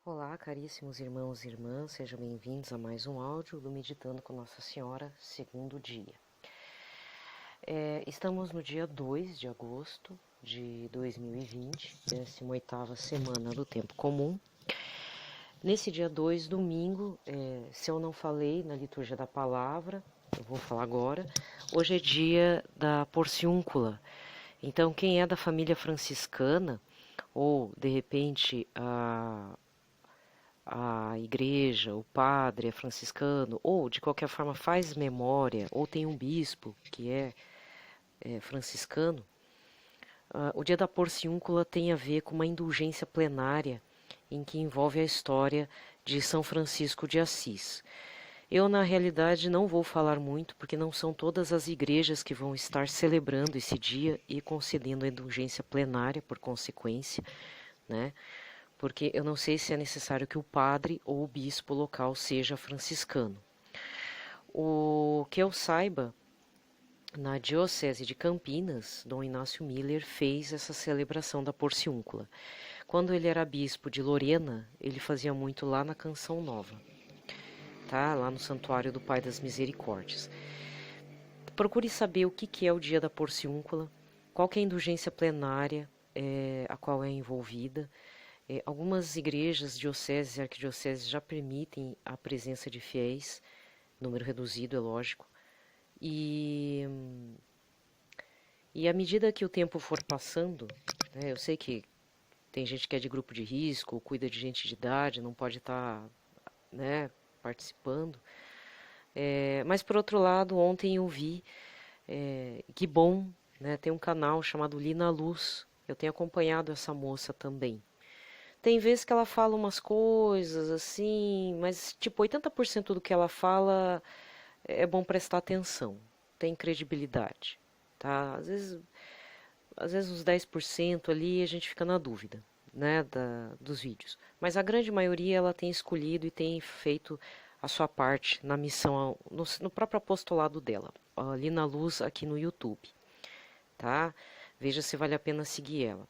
Olá, caríssimos irmãos e irmãs, sejam bem-vindos a mais um áudio do Meditando com Nossa Senhora, segundo dia. Estamos no dia 2 de agosto de 2020, 18ª semana do Tempo Comum. Nesse dia 2, domingo, se eu não falei na liturgia da palavra, eu vou falar agora, hoje é dia da Porciúncula. Então, quem é da família franciscana, ou de repente a igreja, o padre é franciscano, ou de qualquer forma faz memória, ou tem um bispo que é franciscano, o dia da Porciúncula tem a ver com uma indulgência plenária em que envolve a história de São Francisco de Assis. Eu, na realidade, não vou falar muito, porque não são todas as igrejas que vão estar celebrando esse dia e concedendo a indulgência plenária, por consequência, né? Porque eu não sei se é necessário que o padre ou o bispo local seja franciscano. O que eu saiba, na Diocese de Campinas, Dom Inácio Miller fez essa celebração da Porciúncula. Quando ele era bispo de Lorena, ele fazia muito lá na Canção Nova, tá? Lá no Santuário do Pai das Misericórdias. Procure saber o que é o dia da Porciúncula, qual que é a indulgência plenária a qual é envolvida. Algumas igrejas, dioceses e arquidioceses já permitem a presença de fiéis, número reduzido, é lógico. E à medida que o tempo for passando, né, eu sei que tem gente que é de grupo de risco, ou cuida de gente de idade, não pode estar né, participando. Mas, por outro lado, ontem eu vi que bom, né, tem um canal chamado Lina Luz. Eu tenho acompanhado essa moça também. Tem vezes que ela fala umas coisas assim, mas tipo 80% do que ela fala é bom prestar atenção, tem credibilidade, tá? Às vezes uns 10% ali a gente fica na dúvida, né, dos vídeos. Mas a grande maioria ela tem escolhido e tem feito a sua parte na missão, no próprio apostolado dela, ali na Luz aqui no YouTube, tá? Veja se vale a pena seguir ela.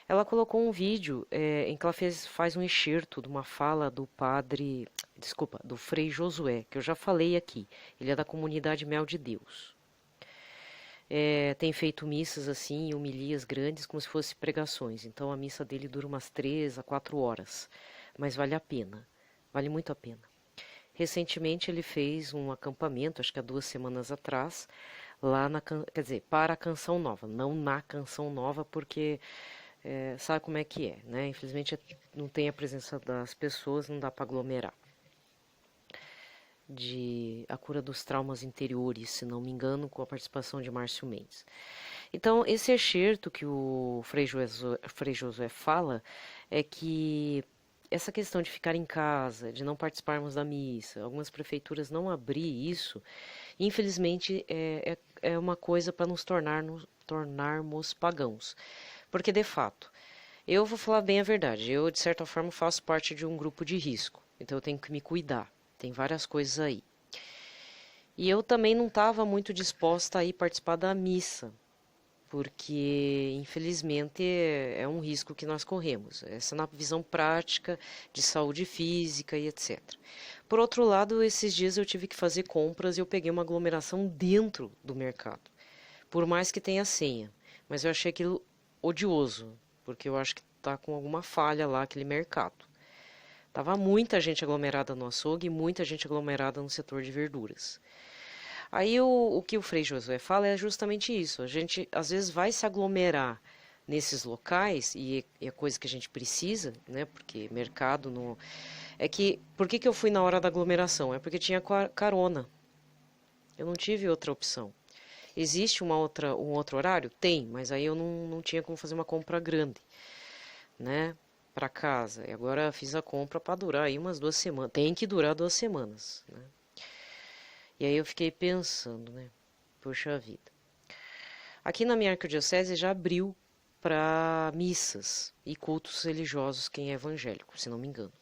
Ela colocou um vídeo em que ela faz um excerto de uma fala do do Frei Josué, que eu já falei aqui. Ele é da comunidade Mel de Deus. Tem feito missas assim, homilias grandes, como se fossem pregações. Então a missa dele dura umas 3 a 4 horas, mas vale a pena, vale muito a pena. Recentemente ele fez um acampamento, acho que há 2 semanas atrás, lá quer dizer, para a Canção Nova, não na Canção Nova, porque sabe como é que é, né? Infelizmente não tem a presença das pessoas, não dá para aglomerar. De A Cura dos Traumas Interiores, se não me engano, com a participação de Márcio Mendes. Então, esse excerto que o Frei Josué fala é que essa questão de ficar em casa, de não participarmos da missa, algumas prefeituras não abrir isso, infelizmente é uma coisa para nos tornarmos pagãos. Porque, de fato, eu vou falar bem a verdade, eu, de certa forma, faço parte de um grupo de risco, então eu tenho que me cuidar, tem várias coisas aí. E eu também não estava muito disposta a ir participar da missa, porque, infelizmente, é um risco que nós corremos, essa na visão prática de saúde física e etc. Por outro lado, esses dias eu tive que fazer compras e eu peguei uma aglomeração dentro do mercado, por mais que tenha senha, mas eu achei aquilo odioso, porque eu acho que tá com alguma falha lá aquele mercado. Tava muita gente aglomerada no açougue e muita gente aglomerada no setor de verduras. Aí o que o Frei Josué fala é justamente isso. A gente às vezes vai se aglomerar nesses locais e é coisa que a gente precisa, né? Porque mercado não é que por que eu fui na hora da aglomeração? É porque tinha carona. Eu não tive outra opção. Existe um outro horário? Tem, mas aí eu não tinha como fazer uma compra grande, né? Para casa. E agora fiz a compra para durar aí umas 2 semanas. Tem que durar 2 semanas, né? E aí eu fiquei pensando, né? Poxa vida. Aqui na minha arquidiocese já abriu para missas e cultos religiosos quem é evangélico, se não me engano.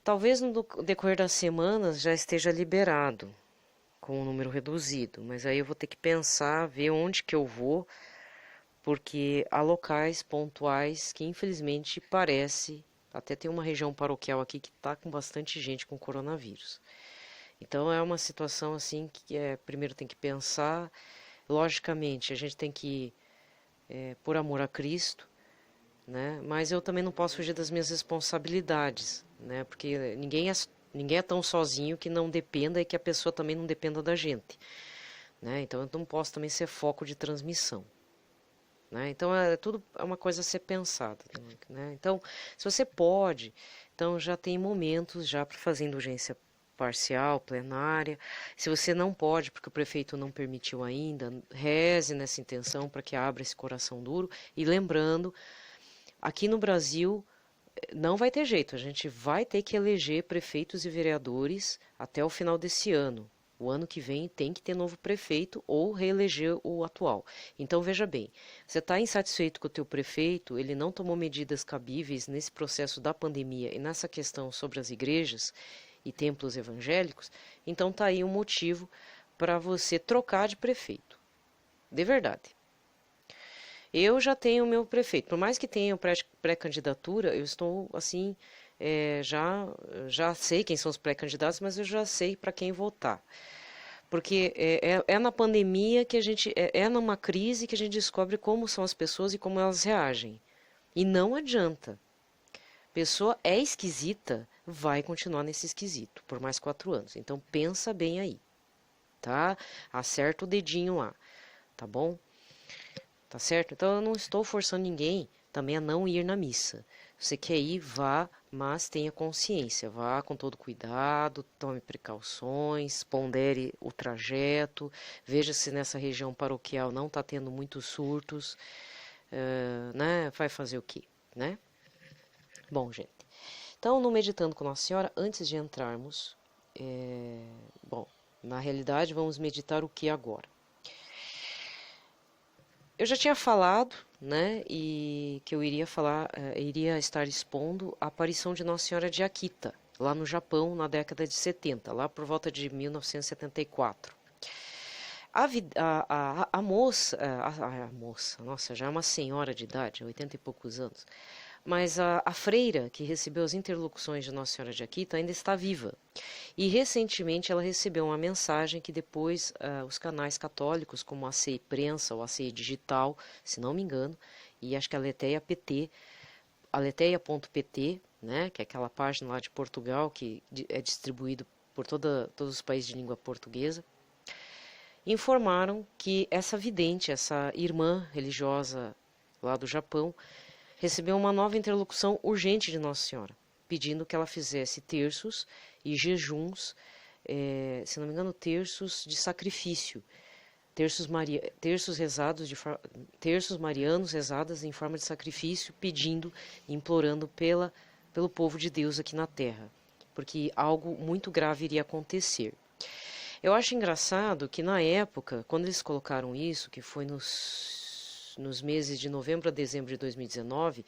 Talvez no decorrer das semanas já esteja liberado, com um número reduzido, mas aí eu vou ter que pensar, ver onde que eu vou, porque há locais pontuais que infelizmente parece Até tem uma região paroquial aqui que está com bastante gente com coronavírus. Então é uma situação assim que primeiro tem que pensar, logicamente, a gente tem que por amor a Cristo, né? Mas eu também não posso fugir das minhas responsabilidades, né? Porque ninguém é tão sozinho que não dependa e que a pessoa também não dependa da gente, né? Então eu não posso também ser foco de transmissão, né? Então tudo é uma coisa a ser pensada, né? Então, se você pode, então já tem momentos já para fazer indulgência parcial, plenária. Se você não pode, porque o prefeito não permitiu ainda, reze nessa intenção para que abra esse coração duro. E lembrando, aqui no Brasil não vai ter jeito, a gente vai ter que eleger prefeitos e vereadores até o final desse ano. O ano que vem tem que ter novo prefeito ou reeleger o atual. Então veja bem, você está insatisfeito com o teu prefeito, ele não tomou medidas cabíveis nesse processo da pandemia e nessa questão sobre as igrejas e templos evangélicos, então tá aí um motivo para você trocar de prefeito. De verdade. Eu já tenho o meu prefeito. Por mais que tenha pré-candidatura, eu estou assim, já sei quem são os pré-candidatos, mas eu já sei para quem votar. Porque é na pandemia que a gente, é numa crise que a gente descobre como são as pessoas e como elas reagem. E não adianta. Pessoa é esquisita, vai continuar nesse esquisito por mais 4 anos. Então pensa bem aí, tá? Acerta o dedinho lá, tá bom? Tá certo? Então eu não estou forçando ninguém também a não ir na missa. Se você quer ir, vá, mas tenha consciência. Vá com todo cuidado, tome precauções, pondere o trajeto, veja se nessa região paroquial não está tendo muitos surtos, né? Vai fazer o quê, né? Bom, gente. Então, no Meditando com Nossa Senhora, antes de entrarmos, bom, na realidade vamos meditar o que agora? Eu já tinha falado, né, e que eu iria falar, iria estar expondo a aparição de Nossa Senhora de Akita, lá no Japão, na década de 70, lá por volta de 1974. A moça, a moça, nossa, já é uma senhora de idade, 80 e poucos anos, mas a freira que recebeu as interlocuções de Nossa Senhora de Akita ainda está viva. E recentemente ela recebeu uma mensagem que depois os canais católicos, como a CI Prensa ou a CI Digital, se não me engano, e acho que a Aleteia PT, aleteia.pt, né, que é aquela página lá de Portugal que é distribuído por todos os países de língua portuguesa, informaram que essa vidente, essa irmã religiosa lá do Japão, recebeu uma nova interlocução urgente de Nossa Senhora, pedindo que ela fizesse terços e jejuns, se não me engano, terços de sacrifício, terços marianos rezados em forma de sacrifício, pedindo, implorando pelo povo de Deus aqui na Terra, porque algo muito grave iria acontecer. Eu acho engraçado que na época, quando eles colocaram isso, que foi nos meses de novembro a dezembro de 2019,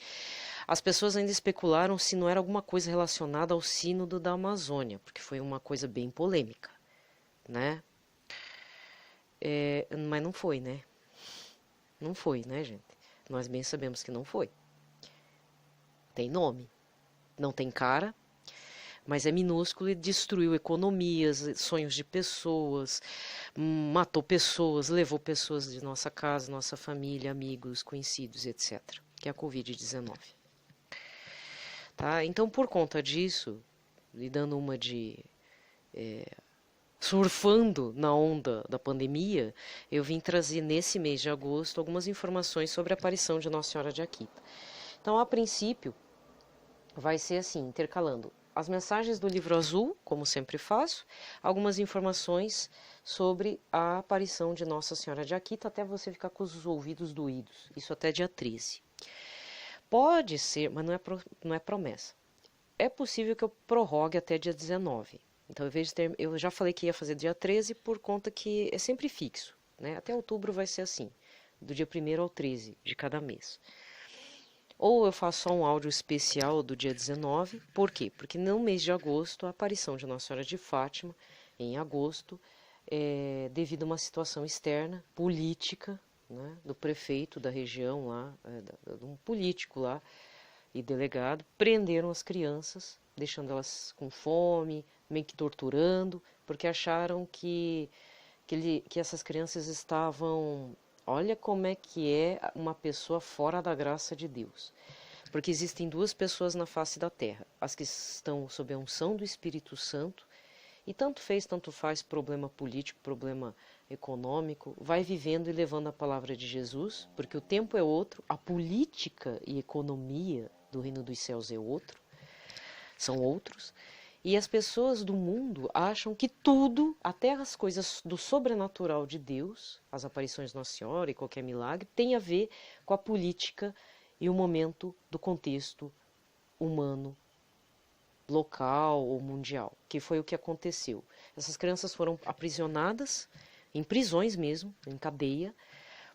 as pessoas ainda especularam se não era alguma coisa relacionada ao sínodo da Amazônia, porque foi uma coisa bem polêmica, né? Mas não foi, né? Não foi, né, gente? Nós bem sabemos que não foi. Tem nome, não tem cara, mas é minúsculo e destruiu economias, sonhos de pessoas, matou pessoas, levou pessoas de nossa casa, nossa família, amigos, conhecidos, etc. Que é a Covid-19. Tá? Então, por conta disso, e dando uma de surfando na onda da pandemia, eu vim trazer nesse mês de agosto algumas informações sobre a aparição de Nossa Senhora de Akita. Então, a princípio, vai ser assim, intercalando as mensagens do livro azul, como sempre faço, algumas informações sobre a aparição de Nossa Senhora de Akita, até você ficar com os ouvidos doídos, isso até dia 13. Pode ser, mas não é promessa. É possível que eu prorrogue até dia 19. Então, eu já falei que ia fazer dia 13 por conta que é sempre fixo, né? Até outubro vai ser assim, do dia 1º ao 13 de cada mês. Ou eu faço só um áudio especial do dia 19. Por quê? Porque no mês de agosto, a aparição de Nossa Senhora de Fátima, em agosto, devido a uma situação externa, política, né, do prefeito da região lá, de um político lá, e delegado prenderam as crianças, deixando elas com fome, meio que torturando, porque acharam que essas crianças estavam. Olha como é que é uma pessoa fora da graça de Deus. Porque existem duas pessoas na face da terra: as que estão sob a unção do Espírito Santo, e tanto fez, tanto faz, problema político, problema econômico, vai vivendo e levando a palavra de Jesus, porque o tempo é outro, a política e economia do reino dos céus é outro, são outros, e as pessoas do mundo acham que tudo, até as coisas do sobrenatural de Deus, as aparições de Nossa Senhora e qualquer milagre, tem a ver com a política e o momento do contexto humano, local ou mundial, que foi o que aconteceu. Essas crianças foram aprisionadas, em prisões mesmo, em cadeia,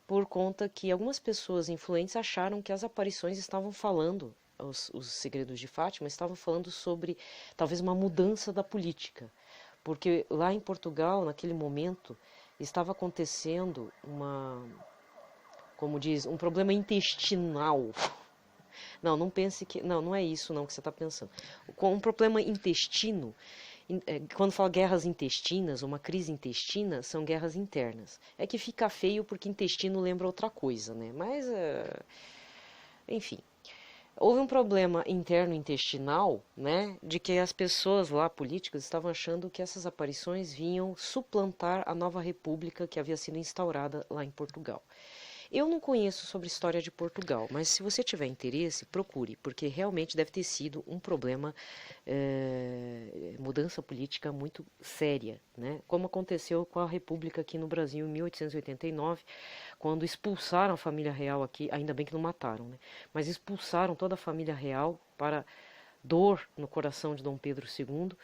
por conta que algumas pessoas influentes acharam que as aparições estavam falando, os segredos de Fátima estavam falando sobre talvez uma mudança da política, porque lá em Portugal, naquele momento, estava acontecendo como diz, um problema intestinal. Não, não pense que. Não, não é isso não que você está pensando. Com um problema intestino, quando fala guerras intestinas, uma crise intestina, são guerras internas. É que fica feio porque intestino lembra outra coisa, né? Mas, enfim. Houve um problema interno intestinal, né? De que as pessoas lá, políticas, estavam achando que essas aparições vinham suplantar a nova república que havia sido instaurada lá em Portugal. Eu não conheço sobre a história de Portugal, mas se você tiver interesse, procure, porque realmente deve ter sido um problema, mudança política muito séria, né? Como aconteceu com a República aqui no Brasil em 1889, quando expulsaram a família real aqui, ainda bem que não mataram, né? Mas expulsaram toda a família real para dor no coração de Dom Pedro II,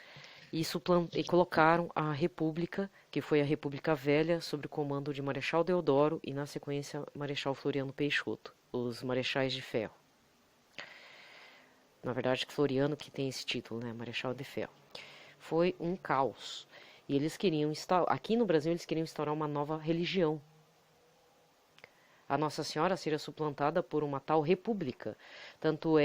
e colocaram a República, que foi a República Velha, sob o comando de Marechal Deodoro e, na sequência, Marechal Floriano Peixoto, os Marechais de Ferro. Na verdade, Floriano que tem esse título, né? Marechal de Ferro. Foi um caos. E eles queriam aqui no Brasil, eles queriam instaurar uma nova religião. A Nossa Senhora seria suplantada por uma tal república. Tanto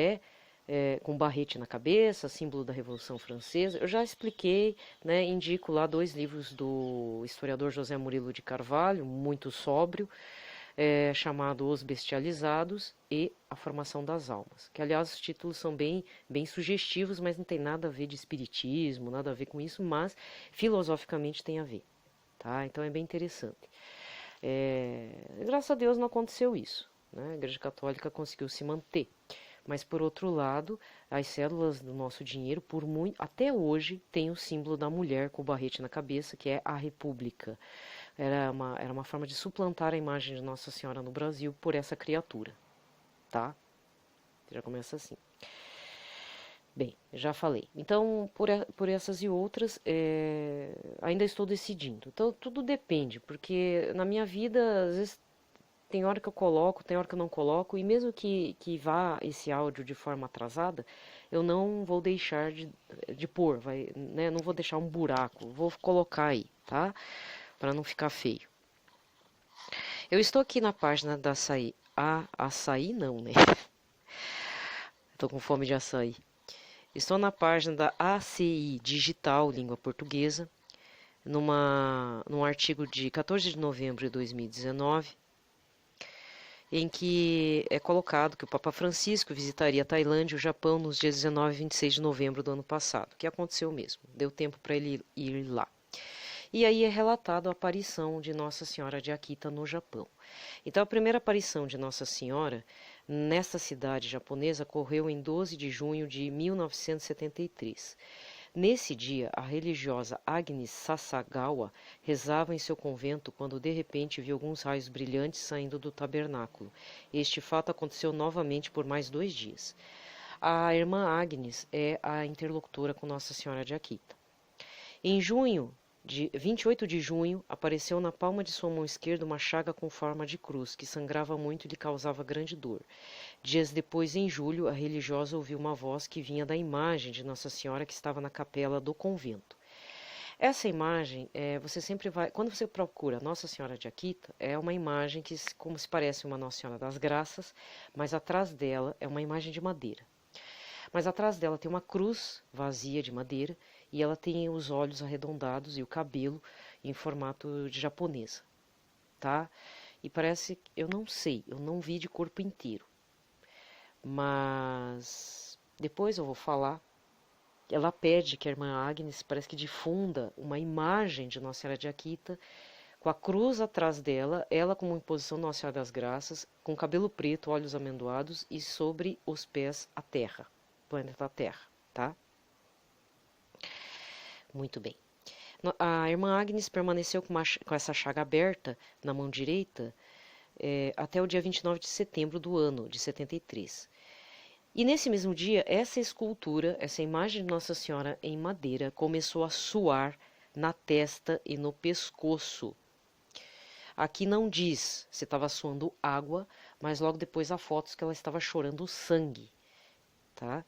com barrete na cabeça, símbolo da Revolução Francesa. Eu já expliquei, né, indico lá 2 livros do historiador José Murilo de Carvalho, muito sóbrio, chamado Os Bestializados e A Formação das Almas. Que, aliás, os títulos são bem sugestivos, mas não tem nada a ver de espiritismo, nada a ver com isso, mas filosoficamente tem a ver. Tá? Então é bem interessante. Graças a Deus não aconteceu isso, né? A Igreja Católica conseguiu se manter. Mas, por outro lado, as cédulas do nosso dinheiro, até hoje, tem o símbolo da mulher com o barrete na cabeça, que é a República. Era uma forma de suplantar a imagem de Nossa Senhora no Brasil por essa criatura. Tá? Já começa assim. Bem, já falei. Então, por essas e outras, ainda estou decidindo. Então, tudo depende, porque na minha vida, às vezes, tem hora que eu coloco, tem hora que eu não coloco, e mesmo que vá esse áudio de forma atrasada, eu não vou deixar de pôr, né? Não vou deixar um buraco, vou colocar aí, tá? Para não ficar feio. Eu estou aqui na página da Açaí. Açaí não, né? Estou com fome de açaí. Estou na página da ACI Digital, Língua Portuguesa, num artigo de 14 de novembro de 2019, em que é colocado que o Papa Francisco visitaria a Tailândia e o Japão nos dias 19 e 26 de novembro do ano passado, que aconteceu mesmo, deu tempo para ele ir lá. E aí é relatado a aparição de Nossa Senhora de Akita no Japão. Então, a primeira aparição de Nossa Senhora nessa cidade japonesa ocorreu em 12 de junho de 1973. Nesse dia, a religiosa Agnes Sasagawa rezava em seu convento quando de repente viu alguns raios brilhantes saindo do tabernáculo. Este fato aconteceu novamente por mais 2 dias. A irmã Agnes é a interlocutora com Nossa Senhora de Akita. Em 28 de junho, apareceu na palma de sua mão esquerda uma chaga com forma de cruz, que sangrava muito e lhe causava grande dor. Dias depois, em julho, a religiosa ouviu uma voz que vinha da imagem de Nossa Senhora que estava na capela do convento. Essa imagem, você sempre vai... Quando você procura Nossa Senhora de Akita, é uma imagem que como se parece uma Nossa Senhora das Graças, mas atrás dela é uma imagem de madeira. mas atrás dela tem uma cruz vazia de madeira e ela tem os olhos arredondados e o cabelo em formato de japonesa, tá? E parece, eu não sei, eu não vi de corpo inteiro, mas depois eu vou falar. Ela pede que a irmã Agnes parece que difunda uma imagem de Nossa Senhora de Akita, com a cruz atrás dela, ela como em posição Nossa Senhora das Graças, com cabelo preto, olhos amendoados e sobre os pés a terra, planeta Terra, tá? Muito bem. A irmã Agnes permaneceu com essa chaga aberta na mão direita até o dia 29 de setembro do ano de 73. E nesse mesmo dia, essa escultura, essa imagem de Nossa Senhora em madeira, começou a suar na testa e no pescoço. Aqui não diz se estava suando água, mas logo depois há fotos que ela estava chorando sangue, tá?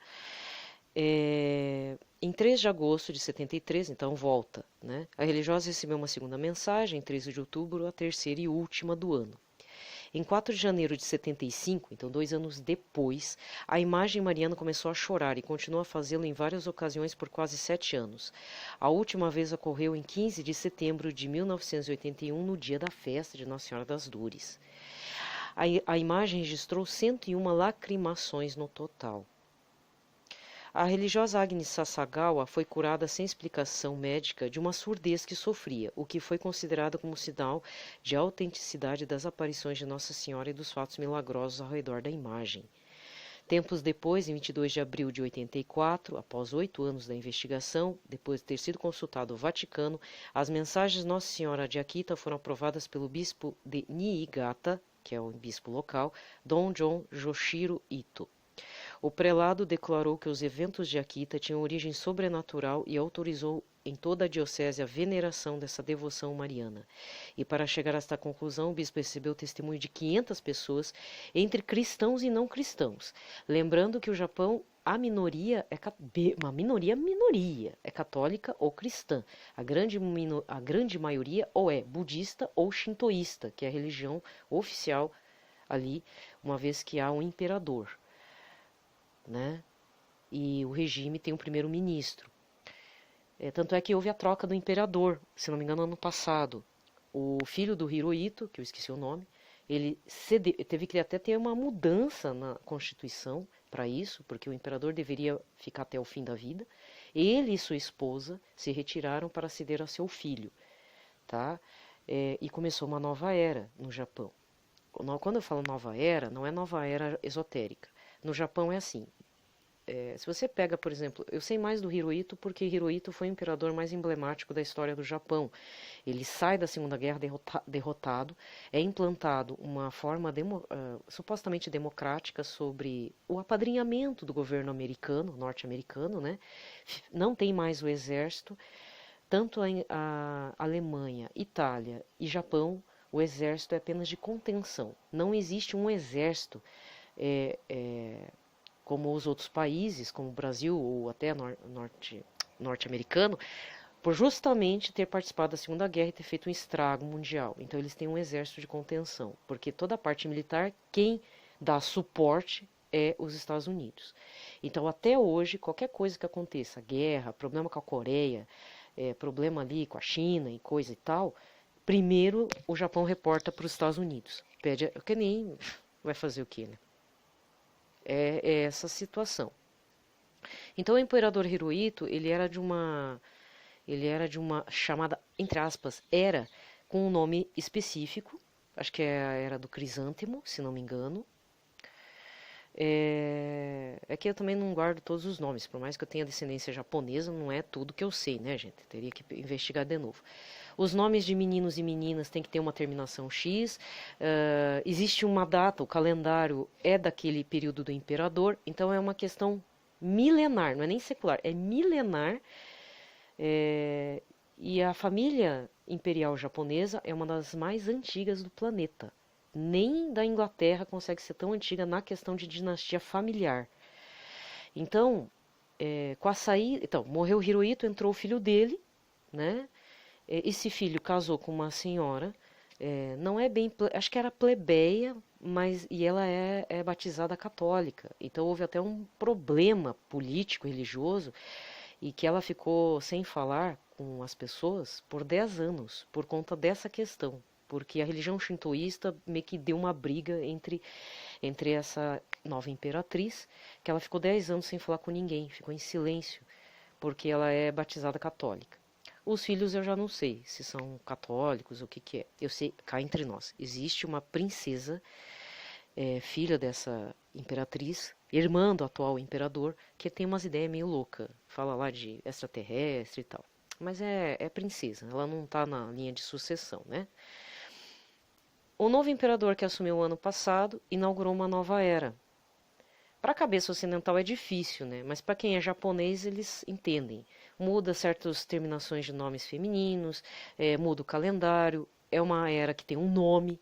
Em 3 de agosto de 73, então volta, né? A religiosa recebeu uma segunda mensagem, em 13 de outubro, a terceira e última do ano. Em 4 de janeiro de 75, então 2 anos depois, a imagem mariana começou a chorar e continuou a fazê-lo em várias ocasiões por quase 7 anos. A última vez ocorreu em 15 de setembro de 1981, no dia da festa de Nossa Senhora das Dores. A imagem registrou 101 lacrimações no total. A religiosa Agnes Sasagawa foi curada sem explicação médica de uma surdez que sofria, o que foi considerado como sinal de autenticidade das aparições de Nossa Senhora e dos fatos milagrosos ao redor da imagem. Tempos depois, em 22 de abril de 84, após 8 anos da investigação, depois de ter sido consultado o Vaticano, as mensagens de Nossa Senhora de Akita foram aprovadas pelo bispo de Niigata, que é o bispo local, Dom John Joshiro Ito. O prelado declarou que os eventos de Akita tinham origem sobrenatural e autorizou em toda a diocese a veneração dessa devoção mariana. E para chegar a esta conclusão, o bispo recebeu o testemunho de 500 pessoas, entre cristãos e não cristãos. Lembrando que o Japão, a minoria é uma minoria é católica ou cristã. A grande maioria ou é budista ou shintoísta, que é a religião oficial ali, uma vez que há um imperador. Né? E o regime tem um primeiro-ministro. Tanto é que houve a troca do imperador, se não me engano, ano passado. O filho do Hirohito, que eu esqueci o nome, ele teve que até ter uma mudança na Constituição para isso, porque o imperador deveria ficar até o fim da vida. Ele e sua esposa se retiraram para ceder a seu filho, tá? E começou uma nova era no Japão. Quando eu falo nova era, não é nova era esotérica. No Japão é assim. Se você pega, por exemplo, eu sei mais do Hirohito porque Hirohito foi o imperador mais emblemático da história do Japão. Ele sai da Segunda Guerra derrotado, é implantado uma forma supostamente democrática sobre o apadrinhamento do governo americano, norte-americano, né? Não tem mais o exército, tanto a Alemanha, Itália e Japão, o exército é apenas de contenção. Não existe um exército como os outros países, como o Brasil ou até norte-americano, por justamente ter participado da Segunda Guerra e ter feito um estrago mundial. Então eles têm um exército de contenção, porque toda a parte militar, quem dá suporte é os Estados Unidos. Então até hoje, qualquer coisa que aconteça, guerra, problema com a Coreia, problema ali com a China e coisa e tal, primeiro o Japão reporta para os Estados Unidos. Pede, que nem vai fazer o quê, né? É essa situação. Então o imperador Hirohito, ele era de uma chamada, entre aspas, era com um nome específico, acho que é a era do Crisântemo, se não me engano. É que eu também não guardo todos os nomes, por mais que eu tenha descendência japonesa, não é tudo que eu sei, né, gente? Teria que investigar de novo. Os nomes de meninos e meninas tem que ter uma terminação X. Existe uma data, o calendário é daquele período do imperador, então é uma questão milenar, não é nem secular, é milenar. E a família imperial japonesa é uma das mais antigas do planeta. Nem da Inglaterra consegue ser tão antiga na questão de dinastia familiar. Então, com a saída, então morreu Hirohito, entrou o filho dele, né? Esse filho casou com uma senhora, não é bem, acho que era plebeia, e ela é batizada católica. Então houve até um problema político, religioso, e que ela ficou sem falar com as pessoas por 10 anos, por conta dessa questão. Porque a religião shintoísta meio que deu uma briga entre essa nova imperatriz, que ela ficou 10 anos sem falar com ninguém, ficou em silêncio, porque ela é batizada católica. Os filhos eu já não sei se são católicos, o que que é. Eu sei, cá entre nós, existe uma princesa, filha dessa imperatriz, irmã do atual imperador, que tem umas ideias meio loucas. Fala lá de extraterrestre e tal. Mas é princesa, ela não tá na linha de sucessão, né? O novo imperador que assumiu o ano passado inaugurou uma nova era. Para a cabeça ocidental é difícil, né? Mas para quem é japonês eles entendem. Muda certas terminações de nomes femininos, muda o calendário. É uma era que tem um nome.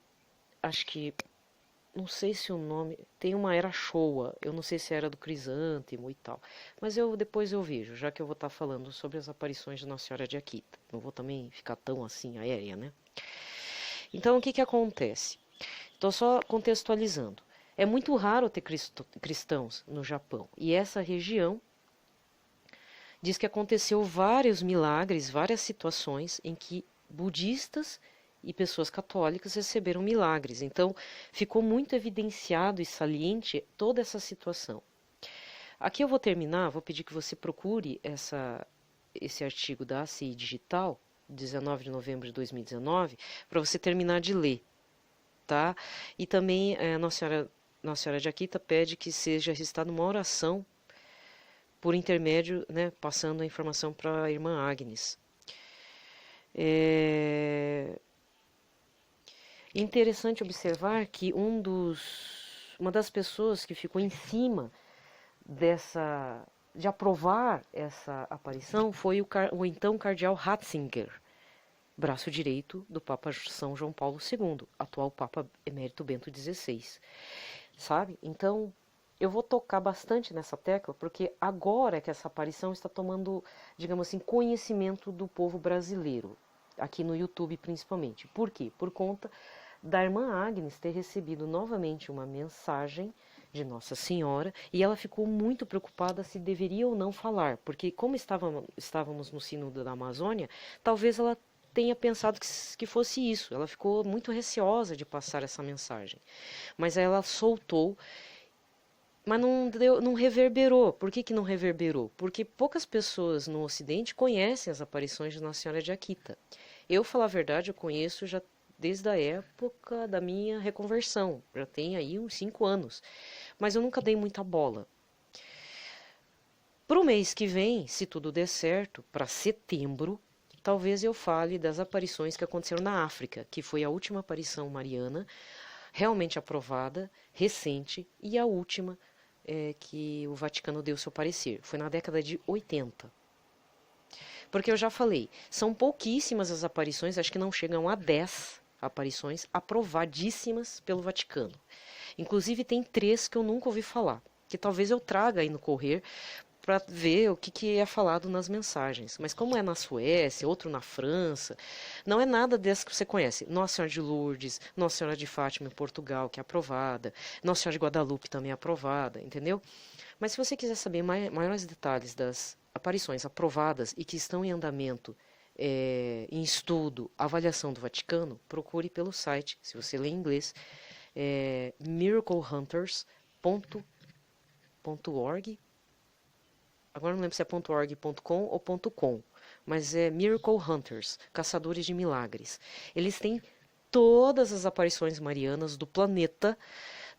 Acho que não sei se o nome tem uma era Showa. Eu não sei se era do Crisântemo e tal. Mas depois eu vejo, já que eu vou estar falando sobre as aparições de Nossa Senhora de Akita. Não vou também ficar tão assim aérea, né? Então o que que acontece? Estou só contextualizando. É muito raro ter cristãos no Japão. E essa região diz que aconteceu vários milagres, várias situações em que budistas e pessoas católicas receberam milagres. Então, ficou muito evidenciado e saliente toda essa situação. Aqui eu vou terminar, vou pedir que você procure esse artigo da ACI Digital, 19 de novembro de 2019, para você terminar de ler, tá? E também Nossa Senhora de Akita pede que seja recitada uma oração por intermédio, né, passando a informação para a irmã Agnes. É interessante observar que uma das pessoas que ficou em cima de aprovar essa aparição foi o então cardeal Ratzinger, braço direito do Papa São João Paulo II, atual Papa Emérito Bento XVI, sabe? Então, eu vou tocar bastante nessa tecla, porque agora é que essa aparição está tomando, digamos assim, conhecimento do povo brasileiro, aqui no YouTube principalmente. Por quê? Por conta da irmã Agnes ter recebido novamente uma mensagem de Nossa Senhora e ela ficou muito preocupada se deveria ou não falar, porque como estávamos no Sínodo da Amazônia, talvez ela tenha pensado que fosse isso. Ela ficou muito receosa de passar essa mensagem. Mas aí ela soltou, mas não reverberou. Por que não reverberou? Porque poucas pessoas no Ocidente conhecem as aparições de Nossa Senhora de Akita. Eu, falar a verdade, eu conheço já desde a época da minha reconversão. Já tem aí uns 5 anos. Mas eu nunca dei muita bola. Para o mês que vem, se tudo der certo, para setembro, talvez eu fale das aparições que aconteceram na África, que foi a última aparição mariana, realmente aprovada, recente, e a última que o Vaticano deu seu parecer. Foi na década de 80. Porque eu já falei, são pouquíssimas as aparições, acho que não chegam a 10 aparições aprovadíssimas pelo Vaticano. Inclusive tem 3 que eu nunca ouvi falar, que talvez eu traga aí no correr para ver o que é falado nas mensagens. Mas como é na Suécia, outro na França, não é nada dessas que você conhece. Nossa Senhora de Lourdes, Nossa Senhora de Fátima em Portugal, que é aprovada, Nossa Senhora de Guadalupe também é aprovada, entendeu? Mas se você quiser saber maiores detalhes das aparições aprovadas e que estão em andamento, em estudo, avaliação do Vaticano, procure pelo site, se você lê em inglês, miraclehunters.org. Agora não lembro se é .org.com ou .com, mas é Miracle Hunters, Caçadores de Milagres. Eles têm todas as aparições marianas do planeta,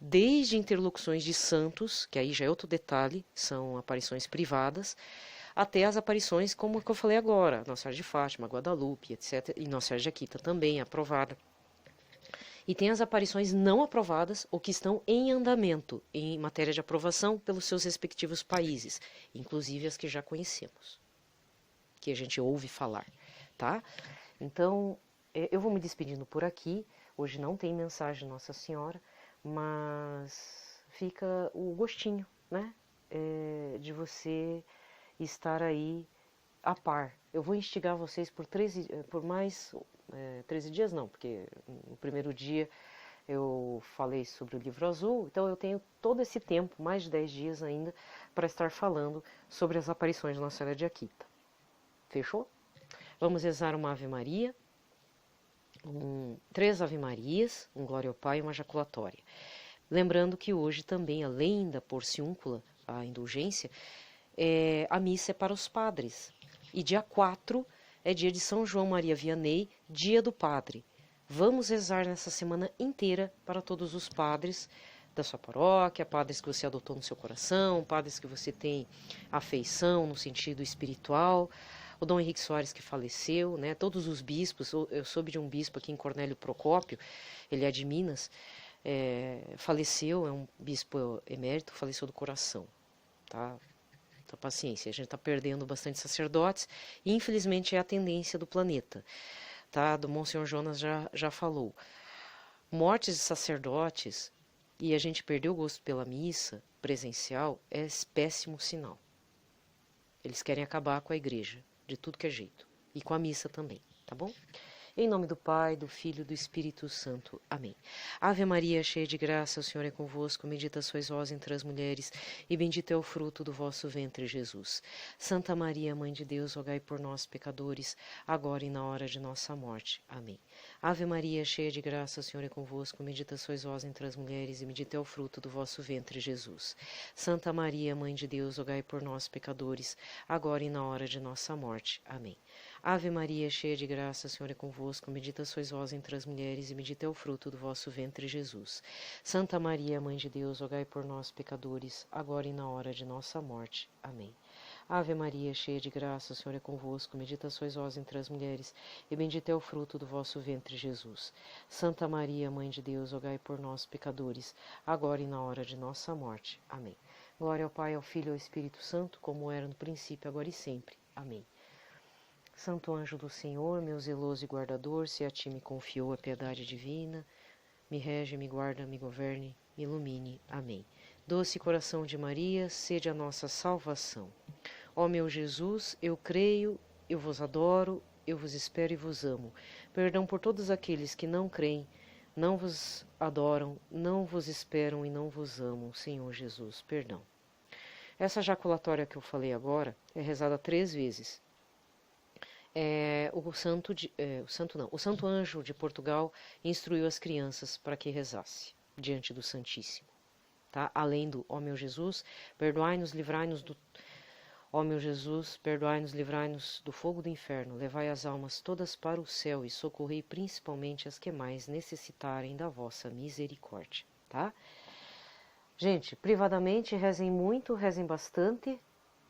desde interlocuções de santos, que aí já é outro detalhe, são aparições privadas, até as aparições como que eu falei agora, Nossa Senhora de Fátima, Guadalupe, etc. E Nossa Senhora de Akita também é aprovada. E tem as aparições não aprovadas ou que estão em andamento em matéria de aprovação pelos seus respectivos países, inclusive as que já conhecemos, que a gente ouve falar, tá? Então, eu vou me despedindo por aqui. Hoje não tem mensagem de Nossa Senhora, mas fica o gostinho, né? De você estar aí a par. Eu vou instigar vocês por mais 13 dias não, porque no primeiro dia eu falei sobre o livro azul, então eu tenho todo esse tempo, mais de 10 dias ainda, para estar falando sobre as aparições de Nossa Senhora de Akita. Fechou? Vamos rezar uma Ave Maria, 3 Ave Marias, um Glória ao Pai e uma jaculatória. Lembrando que hoje também, além da porciúncula, a indulgência, a missa é para os padres. E dia 4 é dia de São João Maria Vianney, dia do padre. Vamos rezar nessa semana inteira para todos os padres da sua paróquia, padres que você adotou no seu coração, padres que você tem afeição no sentido espiritual, o Dom Henrique Soares que faleceu, né? Todos os bispos. Eu soube de um bispo aqui em Cornélio Procópio, ele é de Minas, faleceu, é um bispo emérito, faleceu do coração, tá? Então, paciência, a gente está perdendo bastante sacerdotes e infelizmente é a tendência do planeta, tá? Do Monsenhor Jonas já falou. Mortes de sacerdotes e a gente perdeu o gosto pela missa presencial é péssimo sinal. Eles querem acabar com a igreja, de tudo que é jeito, e com a missa também, tá bom? Em nome do Pai, do Filho e do Espírito Santo. Amém. Ave Maria, cheia de graça, o Senhor é convosco. Bendita sois vós entre as mulheres, e bendito é o fruto do vosso ventre, Jesus. Santa Maria, Mãe de Deus, rogai por nós, pecadores, agora e na hora de nossa morte. Amém. Ave Maria, cheia de graça, o Senhor é convosco. Bendita sois vós entre as mulheres, e bendito é o fruto do vosso ventre, Jesus. Santa Maria, Mãe de Deus, rogai por nós, pecadores, agora e na hora de nossa morte. Amém. Ave Maria, cheia de graça, o Senhor é convosco, bendita sois vós entre as mulheres, e bendito é o fruto do vosso ventre, Jesus. Santa Maria, Mãe de Deus, rogai por nós, pecadores, agora e na hora de nossa morte. Amém. Ave Maria, cheia de graça, o Senhor é convosco, bendita sois vós entre as mulheres, e bendito é o fruto do vosso ventre, Jesus. Santa Maria, Mãe de Deus, rogai por nós, pecadores, agora e na hora de nossa morte. Amém. Glória ao Pai, ao Filho e ao Espírito Santo, como era no princípio, agora e sempre. Amém. Santo anjo do Senhor, meu zeloso e guardador, se a ti me confiou a piedade divina, me rege, me guarda, me governe, me ilumine. Amém. Doce coração de Maria, sede a nossa salvação. Ó meu Jesus, eu creio, eu vos adoro, eu vos espero e vos amo. Perdão por todos aqueles que não creem, não vos adoram, não vos esperam e não vos amam, Senhor Jesus, perdão. Essa jaculatória que eu falei agora é rezada 3 vezes. O santo anjo de Portugal instruiu as crianças para que rezasse diante do Santíssimo, tá? Além do ó meu Jesus, perdoai-nos, livrai-nos do ó meu Jesus, perdoai-nos, livrai-nos do fogo do inferno, levai as almas todas para o céu e socorrei principalmente as que mais necessitarem da vossa misericórdia, tá? Gente, privadamente rezem muito, rezem bastante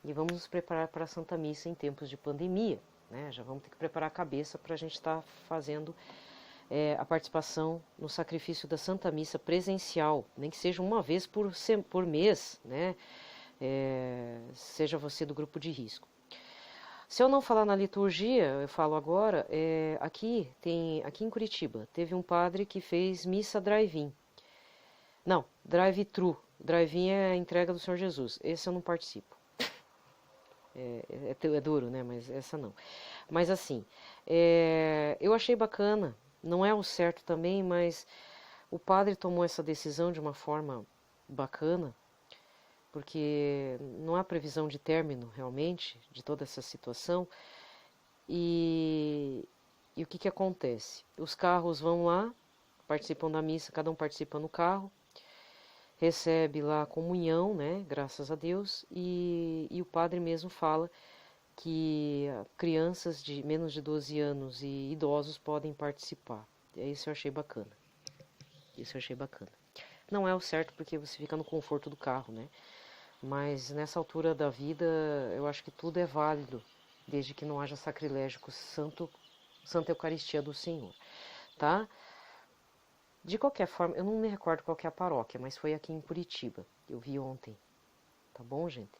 e vamos nos preparar para a Santa Missa em tempos de pandemia. Né? Já vamos ter que preparar a cabeça para a gente estar fazendo a participação no sacrifício da Santa Missa presencial, nem que seja uma vez por mês, né? Seja você do grupo de risco. Se eu não falar na liturgia, eu falo agora, aqui em Curitiba, teve um padre que fez missa drive-in. Não, drive-thru. Drive-in é a entrega do Senhor Jesus. Esse eu não participo. É duro, né? Mas essa não. Mas assim, eu achei bacana. Não é o certo também, mas o padre tomou essa decisão de uma forma bacana, porque não há previsão de término realmente de toda essa situação. E o que acontece? Os carros vão lá, participam da missa, cada um participa no carro, recebe lá a comunhão, né, graças a Deus, e o padre mesmo fala que crianças de menos de 12 anos e idosos podem participar. Isso eu achei bacana. Isso eu achei bacana. Não é o certo porque você fica no conforto do carro, né? Mas nessa altura da vida, eu acho que tudo é válido, desde que não haja sacrilégio com Santa Eucaristia do Senhor, tá? De qualquer forma, eu não me recordo qual que é a paróquia, mas foi aqui em Curitiba. Eu vi ontem. Tá bom, gente?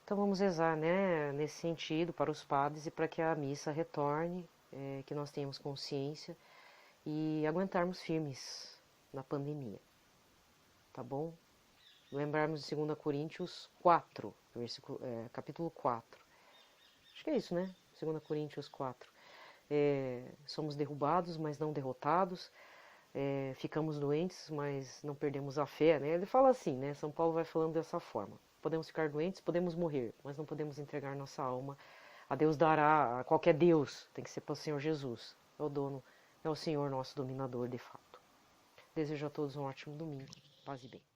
Então vamos rezar, né, nesse sentido, para os padres e para que a missa retorne, que nós tenhamos consciência e aguentarmos firmes na pandemia. Tá bom? Lembrarmos de 2 Coríntios 4, capítulo 4. Acho que é isso, né? 2 Coríntios 4. Somos derrubados, mas não derrotados. ficamos doentes, mas não perdemos a fé, né? Ele fala assim, né? São Paulo vai falando dessa forma. Podemos ficar doentes, podemos morrer, mas não podemos entregar nossa alma a Deus dará, a qualquer Deus, tem que ser para o Senhor Jesus. É o dono, é o Senhor nosso dominador de fato. Desejo a todos um ótimo domingo. Paz e bem.